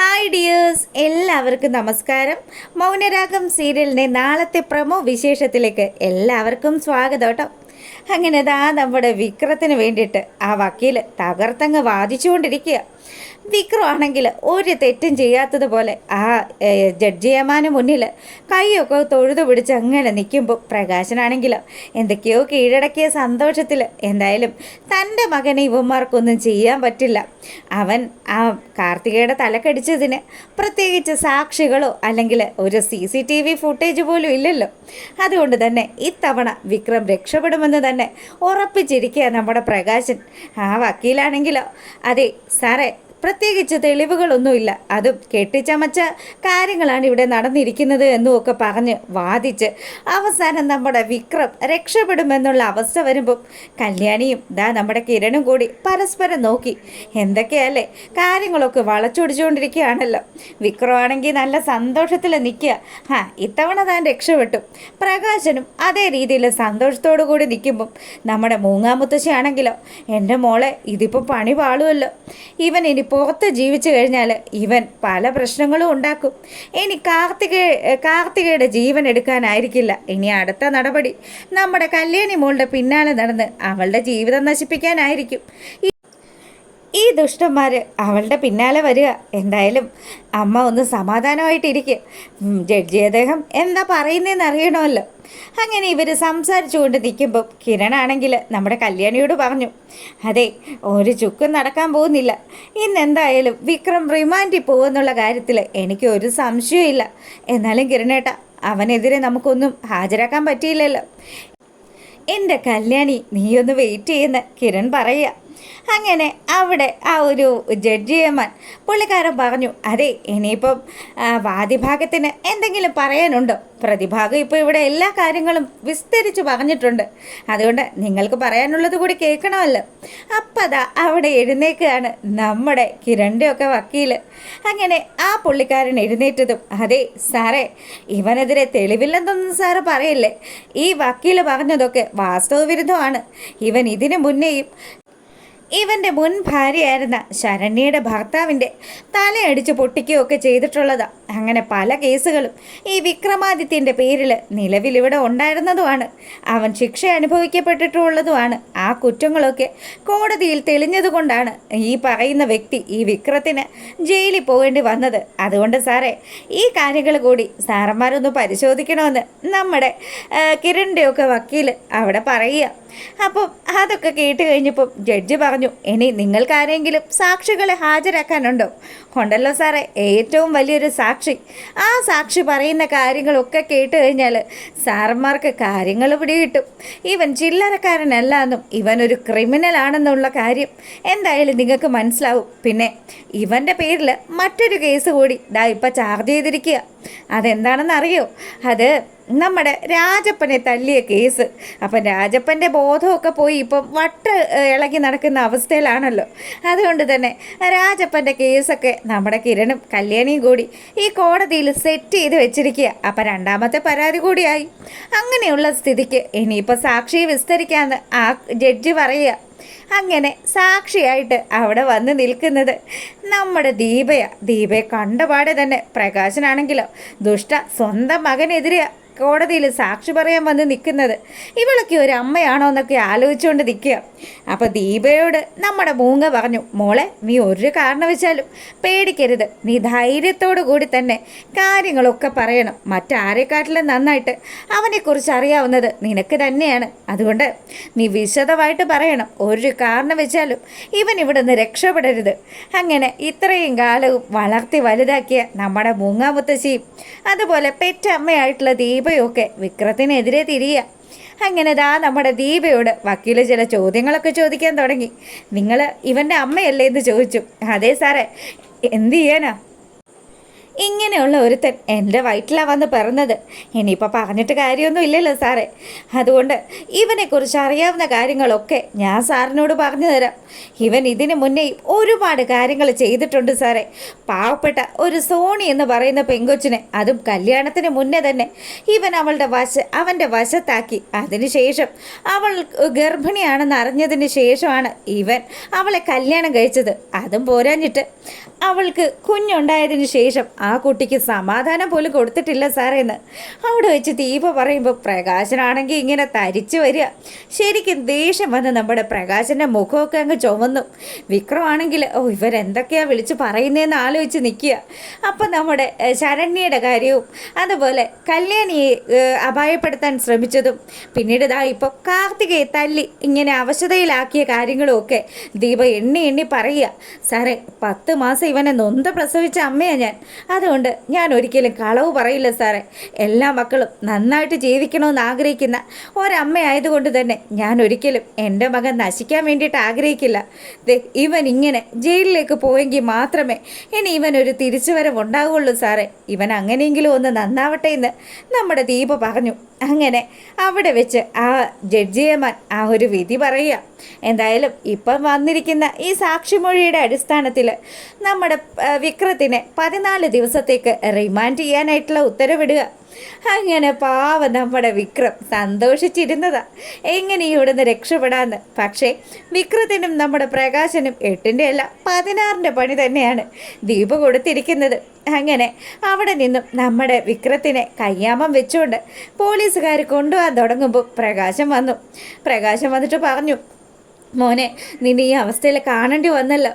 Hi dears, എല്ലാവർക്കും നമസ്കാരം. മൗനരാഗം സീരിയലിൻ്റെ നാളത്തെ പ്രമോ വിശേഷത്തിലേക്ക് എല്ലാവർക്കും സ്വാഗതം കേട്ടോ. അങ്ങനെ നമ്മുടെ വിക്രത്തിന് വേണ്ടിയിട്ട് ആ വക്കീൽ തകർത്തങ്ങ് വാദിച്ചുകൊണ്ടിരിക്കുക. വിക്രം ആണെങ്കിൽ ഒരു തെറ്റും ചെയ്യാത്തതുപോലെ ആ ജഡ്ജിയമ്മാന് മുന്നിൽ കൈയൊക്കെ തൊഴുതു പിടിച്ച് അങ്ങനെ നിൽക്കുമ്പോൾ പ്രകാശനാണെങ്കിൽ എന്തൊക്കെയോ കീഴടക്കിയ സന്തോഷത്തിൽ എന്തായാലും തൻ്റെ മകനെ ഇവന്മാർക്കൊന്നും ചെയ്യാൻ പറ്റില്ല. അവൻ ആ കാർത്തികയുടെ തലക്കടിച്ചതിന് പ്രത്യേകിച്ച് സാക്ഷികളോ അല്ലെങ്കിൽ ഒരു CCTV ഫുട്ടേജ് പോലും ഇല്ലല്ലോ. അതുകൊണ്ട് തന്നെ ഇത്തവണ വിക്രം രക്ഷപ്പെടുമെന്ന് തന്നെ ഉറപ്പിച്ചിരിക്കുക നമ്മുടെ പ്രകാശൻ. ആ വക്കീലാണെങ്കിലോ അതെ സാറേ, പ്രത്യേകിച്ച് തെളിവുകളൊന്നുമില്ല, അതും കെട്ടിച്ചമച്ച കാര്യങ്ങളാണ് ഇവിടെ നടന്നിരിക്കുന്നത് എന്നുമൊക്കെ പറഞ്ഞ് വാദിച്ച് അവസാനം നമ്മുടെ വിക്രം രക്ഷപ്പെടുമെന്നുള്ള അവസ്ഥ വരുമ്പം കല്യാണിയും നമ്മുടെ കിരണും കൂടി പരസ്പരം നോക്കി. എന്തൊക്കെയല്ലേ കാര്യങ്ങളൊക്കെ വളച്ചൊടിച്ചുകൊണ്ടിരിക്കുകയാണല്ലോ. വിക്രമാണെങ്കിൽ നല്ല സന്തോഷത്തിൽ നിൽക്കുക. ഇത്തവണ താൻ രക്ഷപ്പെട്ടു. പ്രകാശനും അതേ രീതിയിൽ സന്തോഷത്തോടു കൂടി നിൽക്കുമ്പം നമ്മുടെ മൂങ്ങാമുത്തശ്ശിയാണെങ്കിലോ എൻ്റെ മോളെ ഇതിപ്പോൾ പണി പാളുമല്ലോ. ഇവൻ ഇനി പുറത്ത് ജീവിച്ചു കഴിഞ്ഞാൽ ഇവൻ പല പ്രശ്നങ്ങളും ഉണ്ടാക്കും. ഇനി കാർത്തികയുടെ ജീവൻ എടുക്കാനായിരിക്കില്ല ഇനി അടുത്ത നടപടി. നമ്മുടെ കല്യാണി മോളുടെ പിന്നാലെ നടന്ന് അവളുടെ ജീവിതം നശിപ്പിക്കാനായിരിക്കും ഈ ദുഷ്ടന്മാർ അവളുടെ പിന്നാലെ വരിക. എന്തായാലും അമ്മ ഒന്ന് സമാധാനമായിട്ടിരിക്കുക. ജഡ്ജി അദ്ദേഹം എന്താ പറയുന്നതെന്ന് അറിയണമല്ലോ. അങ്ങനെ ഇവർ സംസാരിച്ചു കൊണ്ട് നിൽക്കുമ്പോൾ കിരണാണെങ്കിൽ നമ്മുടെ കല്യാണിയോട് പറഞ്ഞു, അതെ ഒരു ചുക്കും നടക്കാൻ പോകുന്നില്ല. ഇന്നെന്തായാലും വിക്രം റിമാൻഡിൽ പോകുമെന്നുള്ള കാര്യത്തിൽ എനിക്ക് ഒരു സംശയമില്ല. എന്നാലും കിരണേട്ട അവനെതിരെ നമുക്കൊന്നും ഹാജരാക്കാൻ പറ്റിയില്ലല്ലോ. എൻ്റെ കല്യാണി നീയൊന്ന് വെയിറ്റ് ചെയ്യുന്ന കിരൺ പറയുക. അങ്ങനെ അവിടെ ആ ഒരു ജഡ്ജിയമ്മൻ പുള്ളിക്കാരൻ പറഞ്ഞു, അതെ ഇനിയിപ്പം വാദിഭാഗത്തിന് എന്തെങ്കിലും പറയാനുണ്ടോ? പ്രതിഭാഗം ഇപ്പോൾ ഇവിടെ എല്ലാ കാര്യങ്ങളും വിസ്തരിച്ച് പറഞ്ഞിട്ടുണ്ട്. അതുകൊണ്ട് നിങ്ങൾക്ക് പറയാനുള്ളത് കൂടി കേൾക്കണമല്ലോ. അപ്പം അതാ അവിടെ എഴുന്നേക്കുകയാണ് നമ്മുടെ കിരണിൻ്റെ ഒക്കെ വക്കീൽ. അങ്ങനെ ആ പുള്ളിക്കാരൻ എഴുന്നേറ്റതും, അതെ സാറേ ഇവനെതിരെ തെളിവില്ലെന്നൊന്നും സാറ് പറയില്ലേ. ഈ വക്കീൽ പറഞ്ഞതൊക്കെ വാസ്തവവിരുദ്ധമാണ്. ഇവൻ ഇതിനു മുന്നേയും ഇവൻ്റെ മുൻ ഭാര്യയായിരുന്ന ശരണ്യയുടെ ഭർത്താവിൻ്റെ തലയടിച്ച് പൊട്ടിക്കുകയൊക്കെ ചെയ്തിട്ടുള്ളതാണ്. അങ്ങനെ പല കേസുകളും ഈ വിക്രമാദിത്യൻ്റെ പേരിൽ നിലവിലിവിടെ ഉണ്ടായിരുന്നതുമാണ്. അവൻ ശിക്ഷ അനുഭവിക്കപ്പെട്ടിട്ടുള്ളതുമാണ്. ആ കുറ്റങ്ങളൊക്കെ കോടതിയിൽ തെളിഞ്ഞതുകൊണ്ടാണ് ഈ പറയുന്ന വ്യക്തി ഈ വിക്രത്തിന് ജയിലിൽ പോകേണ്ടി വന്നത്. അതുകൊണ്ട് സാറേ ഈ കാര്യങ്ങൾ കൂടി സാറന്മാരൊന്ന് പരിശോധിക്കണമെന്ന് നമ്മുടെ കിരണിൻ്റെയൊക്കെ വക്കീൽ അവിടെ പറയുക. അപ്പം അതൊക്കെ കേട്ട് കഴിഞ്ഞപ്പം ജഡ്ജി പറഞ്ഞു, ഇനി നിങ്ങൾക്കാരെങ്കിലും സാക്ഷികളെ ഹാജരാക്കാനുണ്ടോ? ഉണ്ടല്ലോ സാറേ, ഏറ്റവും വലിയൊരു സാക്ഷി. ആ സാക്ഷി പറയുന്ന കാര്യങ്ങളൊക്കെ കേട്ട് കഴിഞ്ഞാൽ സാറന്മാർക്ക് കാര്യങ്ങൾ പിടികിട്ടും. ഇവൻ ചില്ലറക്കാരനല്ല എന്നും ഇവനൊരു ക്രിമിനൽ ആണെന്നുള്ള കാര്യം എന്തായാലും നിങ്ങൾക്ക് മനസ്സിലാവും. പിന്നെ ഇവൻ്റെ പേരിൽ മറ്റൊരു കേസ് കൂടി ഇപ്പം ചാർജ് ചെയ്തിരിക്കുക. അതെന്താണെന്ന് അറിയോ? അത് നമ്മുടെ രാജപ്പനെ തല്ലിയ കേസ്. അപ്പം രാജപ്പൻ്റെ ബോധമൊക്കെ പോയി ഇപ്പം ഇളകി നടക്കുന്ന അവസ്ഥയിലാണല്ലോ. അതുകൊണ്ട് തന്നെ രാജപ്പൻ്റെ കേസൊക്കെ നമ്മുടെ കിരണും കല്യാണിയും കൂടി ഈ കോടതിയിൽ സെറ്റ് ചെയ്ത് വെച്ചിരിക്കുക. അപ്പം രണ്ടാമത്തെ പരാതി കൂടിയായി. അങ്ങനെയുള്ള സ്ഥിതിക്ക് ഇനിയിപ്പോൾ സാക്ഷിയെ വിസ്തരിക്കാമെന്ന് ആ ജഡ്ജി പറയുക. അങ്ങനെ സാക്ഷിയായിട്ട് അവിടെ വന്ന് നിൽക്കുന്നത് നമ്മുടെ ദീപയെ കണ്ടപാടെ തന്നെ പ്രകാശനാണെങ്കിലോ സ്വന്തം മകനെതിരെ കോടതിയിൽ സാക്ഷി പറയാൻ വന്ന് നിൽക്കുന്നത്. ഇവളൊക്കെ ഒരു അമ്മയാണോ എന്നൊക്കെ ആലോചിച്ചുകൊണ്ട് നിൽക്കുക. അപ്പോൾ ദീപയോട് നമ്മുടെ മൂങ്ങ പറഞ്ഞു, മോളെ നീ ഒരു കാരണവശാലും പേടിക്കരുത്. നീ ധൈര്യത്തോടു കൂടി തന്നെ കാര്യങ്ങളൊക്കെ പറയണം. മറ്റാരെക്കാട്ടിലും നന്നായിട്ട് അവനെക്കുറിച്ച് അറിയാവുന്നത് നിനക്ക് തന്നെയാണ്. അതുകൊണ്ട് നീ വിശദമായിട്ട് പറയണം. ഒരു കാരണവശാലും ഇവൻ ഇവിടെ നിന്ന് രക്ഷപ്പെടരുത്. അങ്ങനെ ഇത്രയും കാലവും വളർത്തി വലുതാക്കിയ നമ്മുടെ മൂങ്ങാമുത്തശ്ശിയും അതുപോലെ പെറ്റമ്മയായിട്ടുള്ള ദീപയൊക്കെ വിക്രത്തിനെതിരെ തിരിയുക. അങ്ങനെ നമ്മുടെ ദീപയോട് വക്കീൽ ചില ചോദ്യങ്ങളൊക്കെ ചോദിക്കാൻ തുടങ്ങി. നിങ്ങൾ ഇവൻ്റെ അമ്മയല്ലേ എന്ന് ചോദിച്ചു. അതെ സാറേ, എന്ത് ചെയ്യാനാ? ഇങ്ങനെയുള്ള ഒരുത്തൻ എൻ്റെ വയറ്റിലാണ് വന്ന് പിറന്നത്. ഇനിയിപ്പോൾ പറഞ്ഞിട്ട് കാര്യമൊന്നും ഇല്ലല്ലോ സാറേ. അതുകൊണ്ട് ഇവനെക്കുറിച്ച് അറിയാവുന്ന കാര്യങ്ങളൊക്കെ ഞാൻ സാറിനോട് പറഞ്ഞു തരാം. ഇവൻ ഇതിനു മുന്നേ ഒരുപാട് കാര്യങ്ങൾ ചെയ്തിട്ടുണ്ട് സാറേ. പാവപ്പെട്ട ഒരു സോണി എന്ന് പറയുന്ന പെങ്കൊച്ചിനെ, അതും കല്യാണത്തിന് മുന്നേ തന്നെ ഇവൻ അവൻ്റെ വശത്താക്കി. അതിനുശേഷം അവൾ ഗർഭിണിയാണെന്ന് അറിഞ്ഞതിന് ശേഷമാണ് ഇവൻ അവളെ കല്യാണം കഴിച്ചത്. അതും പോരാഞ്ഞിട്ട് അവൾക്ക് കുഞ്ഞുണ്ടായതിനു ശേഷം ആ കുട്ടിക്ക് സമാധാനം പോലും കൊടുത്തിട്ടില്ല സാറേന്ന് അവിടെ വെച്ച് ദീപ പറയുമ്പോൾ പ്രകാശനാണെങ്കിൽ ഇങ്ങനെ തരിച്ചു വരിക. ശരിക്കും ദേഷ്യം വന്ന് നമ്മുടെ പ്രകാശൻ്റെ മുഖമൊക്കെ അങ്ങ് ചുമന്നു. വിക്രമാണെങ്കിൽ ഇവരെന്തൊക്കെയാണ് വിളിച്ച് പറയുന്നതെന്ന് ആലോചിച്ച് നിൽക്കുക. അപ്പം നമ്മുടെ ശരണ്യയുടെ കാര്യവും അതുപോലെ കല്യാണിയെ അപായപ്പെടുത്താൻ ശ്രമിച്ചതും പിന്നീട് ഇപ്പോൾ കാർത്തികയെ തല്ലി ഇങ്ങനെ അവശതയിലാക്കിയ കാര്യങ്ങളും ഒക്കെ ദീപ എണ്ണി എണ്ണി പറയുക. സാറേ, 10 മാസം ഇവനെ നൊന്ത് പ്രസവിച്ച അമ്മയാണ് ഞാൻ. അതുകൊണ്ട് ഞാൻ ഒരിക്കലും കളവ് പറയില്ല സാറേ. എല്ലാ മക്കളും നന്നായിട്ട് ജീവിക്കണമെന്ന് ആഗ്രഹിക്കുന്ന ഒരമ്മയായതുകൊണ്ട് തന്നെ ഞാൻ ഒരിക്കലും എൻ്റെ മകൻ നശിക്കാൻ വേണ്ടിയിട്ട് ആഗ്രഹിക്കില്ല. ഇവൻ ഇങ്ങനെ ജയിലിലേക്ക് പോയെങ്കിൽ മാത്രമേ ഇനി ഇവനൊരു തിരിച്ചുവരവ് ഉണ്ടാവുള്ളൂ സാറേ. ഇവൻ അങ്ങനെയെങ്കിലും ഒന്ന് നന്നാവട്ടെ എന്ന് നമ്മുടെ ദീപ പറഞ്ഞു. അങ്ങനെ അവിടെ വെച്ച് ആ ജഡ്ജിയമ്മൻ ആ ഒരു വിധി പറയുക. എന്തായാലും ഇപ്പം വന്നിരിക്കുന്ന ഈ സാക്ഷിമൊഴിയുടെ അടിസ്ഥാനത്തിൽ നമ്മുടെ വിക്രത്തിനെ 14 ദിവസത്തേക്ക് റിമാൻഡ് ചെയ്യാനായിട്ടുള്ള ഉത്തരവിടുക. അങ്ങനെ പാവം നമ്മുടെ വിക്രം സന്തോഷിച്ചിരുന്നതാ എങ്ങനെ ഇവിടുന്ന് രക്ഷപ്പെടാമെന്ന്. പക്ഷേ വിക്രത്തിനും നമ്മുടെ പ്രകാശനും 8ൻ്റെ അല്ല 16ൻ്റെ പണി തന്നെയാണ് ദീപ കൊടുത്തിരിക്കുന്നത്. അങ്ങനെ അവിടെ നിന്നും നമ്മുടെ വിക്രത്തിനെ കയ്യാമം വെച്ചുകൊണ്ട് പോലീസുകാർ കൊണ്ടുപോകാൻ തുടങ്ങുമ്പോൾ പ്രകാശം വന്നിട്ട് പറഞ്ഞു, മോനെ, നിന്നെ ഈ അവസ്ഥയിൽ കാണേണ്ടി വന്നല്ലോ.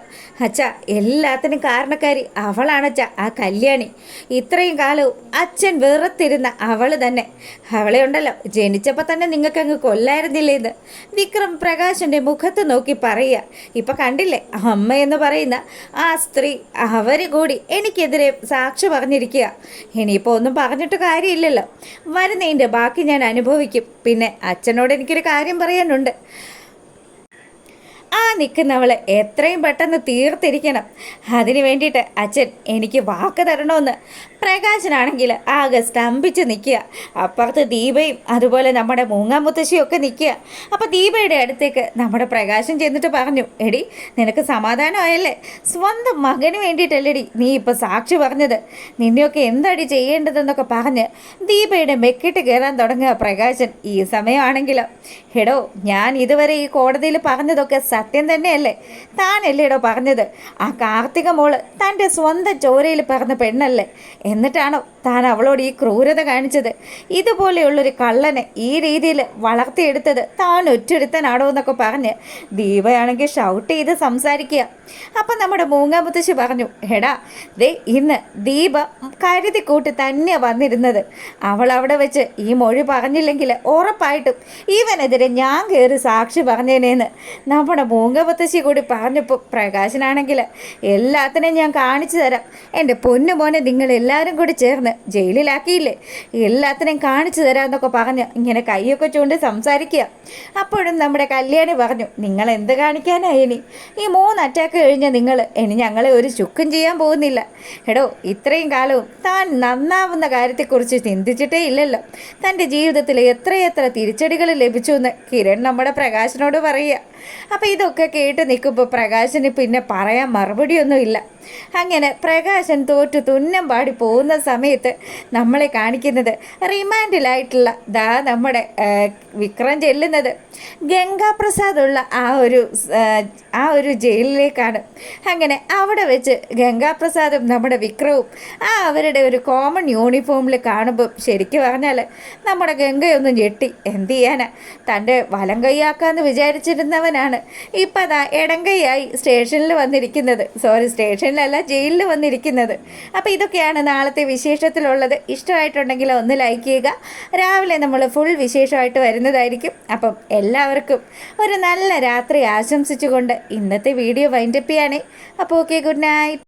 അച്ഛാ, എല്ലാത്തിനും കാരണക്കാരി അവളാണച്ഛ, ആ കല്യാണി. ഇത്രയും കാലവും അച്ഛൻ വെറുത്തിരുന്ന അവൾ തന്നെ. അവളെ ഉണ്ടല്ലോ ജനിച്ചപ്പോൾ തന്നെ നിങ്ങൾക്കങ്ങ് കൊല്ലായിരുന്നില്ലേന്ന് വിക്രം പ്രകാശൻ്റെ മുഖത്ത് നോക്കി പറയുക. ഇപ്പം കണ്ടില്ലേ, അമ്മയെന്ന് പറയുന്ന ആ സ്ത്രീ, അവർ കൂടി എനിക്കെതിരെ സാക്ഷി പറഞ്ഞിരിക്കുക. ഇനിയിപ്പോൾ ഒന്നും പറഞ്ഞിട്ട് കാര്യമില്ലല്ലോ. വരുന്നതിൻ്റെ ബാക്കി ഞാൻ അനുഭവിക്കും. പിന്നെ അച്ഛനോട് എനിക്കൊരു കാര്യം പറയാനുണ്ട്. ആ നിൽക്കുന്നവളെ എത്രയും പെട്ടെന്ന് തീർത്തിരിക്കണം. അതിന് വേണ്ടിയിട്ട് അച്ഛൻ എനിക്ക് വാക്ക് തരണമെന്ന്. പ്രകാശനാണെങ്കിൽ ആകെ സ്തംഭിച്ച് നിൽക്കുക. അപ്പുറത്ത് ദീപയും അതുപോലെ നമ്മുടെ മൂങ്ങാമുത്തശ്ശിയും ഒക്കെ നിൽക്കുക. അപ്പോൾ ദീപയുടെ അടുത്തേക്ക് നമ്മുടെ പ്രകാശൻ ചെന്നിട്ട് പറഞ്ഞു, എടി, നിനക്ക് സമാധാനമായല്ലേ? സ്വന്തം മകന് വേണ്ടിയിട്ടല്ലേടി നീ ഇപ്പോൾ സാക്ഷി പറഞ്ഞത്? നിന്നെയൊക്കെ എന്താടി ചെയ്യേണ്ടതെന്നൊക്കെ പറഞ്ഞ് ദീപയുടെ മെക്കിട്ട് കയറാൻ തുടങ്ങുക പ്രകാശൻ. ഈ സമയമാണെങ്കിലോ, എടോ, ഞാൻ ഇതുവരെ ഈ കോടതിയിൽ പറഞ്ഞതൊക്കെ സത്യം തന്നെയല്ലേ? താനല്ലേടോ പറഞ്ഞത് ആ കാർത്തിക മോള് തൻ്റെ സ്വന്തം ചോരയിൽ പറഞ്ഞ പെണ്ണല്ലേ? എന്നിട്ടാണോ താൻ അവളോട് ഈ ക്രൂരത കാണിച്ചത്? ഇതുപോലെയുള്ളൊരു കള്ളനെ ഈ രീതിയിൽ വളർത്തിയെടുത്തത് താൻ ഒറ്റൊരുത്തനാണോ എന്നൊക്കെ പറഞ്ഞ് ദീപയാണെങ്കിൽ ഷൗട്ട് ചെയ്ത് സംസാരിക്കുക. അപ്പം നമ്മുടെ മൂങ്ങാമുത്തശ്ശി പറഞ്ഞു, എടാ ദേ, ഇന്ന് ദീപ കരുതി കൂട്ടി തന്നെയാണ് വന്നിരുന്നത്. അവൾ അവിടെ വെച്ച് ഈ മൊഴി പറഞ്ഞില്ലെങ്കിൽ ഉറപ്പായിട്ടും ഇവനെതിരെ ഞാൻ കയറി സാക്ഷി പറഞ്ഞേനേന്ന് നമ്മുടെ മൂങ്ങാമുത്തശ്ശി കൂടി പറഞ്ഞപ്പോൾ പ്രകാശനാണെങ്കിൽ എല്ലാത്തിനെയും ഞാൻ കാണിച്ചു തരാം. എൻ്റെ പൊന്നു മോനെ നിങ്ങളെല്ലാവരും കൂടി ചേർന്ന് ജയിലിലാക്കിയില്ലേ, എല്ലാത്തിനെയും കാണിച്ചു തരാമെന്നൊക്കെ പറഞ്ഞ് ഇങ്ങനെ കൈയൊക്കെ ചൂണ്ടി സംസാരിക്കുക. അപ്പോഴും നമ്മുടെ കല്യാണി പറഞ്ഞു, നിങ്ങൾ എന്ത് കാണിക്കാനായി? ഈ 3 അറ്റാക്ക് കഴിഞ്ഞ നിങ്ങൾ ഇനി ഞങ്ങളെ ഒരു ചുക്കും ചെയ്യാൻ പോകുന്നില്ല. എടോ, ഇത്രയും കാലവും താൻ നന്നാവുന്ന കാര്യത്തെക്കുറിച്ച് ചിന്തിച്ചിട്ടേ ഇല്ലല്ലോ. തൻ്റെ ജീവിതത്തിൽ എത്രയെത്ര തിരിച്ചടികൾ ലഭിച്ചു എന്ന് കിരൺ നമ്മുടെ പ്രകാശനോട് പറയുക. അപ്പോൾ ഇതൊക്കെ കേട്ട് നിൽക്കുമ്പോൾ പ്രകാശന് പിന്നെ പറയാൻ മറുപടിയൊന്നുമില്ല. അങ്ങനെ പ്രകാശൻ തോറ്റു തുന്നം പാടി പോകുന്ന സമയത്ത് നമ്മളെ കാണിക്കുന്നത് റിമാൻഡിലായിട്ടുള്ള നമ്മുടെ വിക്രം ചെല്ലുന്നത് ഗംഗാപ്രസാദുള്ള ആ ഒരു ജയിലിലേക്കാണ്. അങ്ങനെ അവിടെ വെച്ച് ഗംഗാപ്രസാദും നമ്മുടെ വിക്രവും അവരുടെ ഒരു കോമൺ യൂണിഫോമിൽ കാണുമ്പോൾ ശരിക്കും പറഞ്ഞാൽ നമ്മുടെ ഗംഗയൊന്നും ഞെട്ടി. എന്ത് ചെയ്യാനാ, തൻ്റെ വലം കൈയാക്കാമെന്ന് വിചാരിച്ചിരുന്നവനാണ് ഇപ്പം അതാ ഇടം കൈയായി സ്റ്റേഷനിൽ വന്നിരിക്കുന്നത്. സ്റ്റേഷനിലല്ല, ജയിലിൽ വന്നിരിക്കുന്നത്. അപ്പോൾ ഇതൊക്കെയാണ് നാളത്തെ വിശേഷത്തിലുള്ളത്. ഇഷ്ടമായിട്ടുണ്ടെങ്കിൽ ഒന്ന് ലൈക്ക് ചെയ്യുക. രാവിലെ നമ്മൾ ഫുൾ വിശേഷമായിട്ട് വരുന്നതായിരിക്കും. അപ്പം എല്ലാവർക്കും ഒരു നല്ല രാത്രി ആശംസിച്ചുകൊണ്ട് ഇന്നത്തെ വീഡിയോ വൈൻഡപ്പ് ചെയ്യാണ്. അപ്പോൾ ഓക്കെ, ഗുഡ് നൈറ്റ്.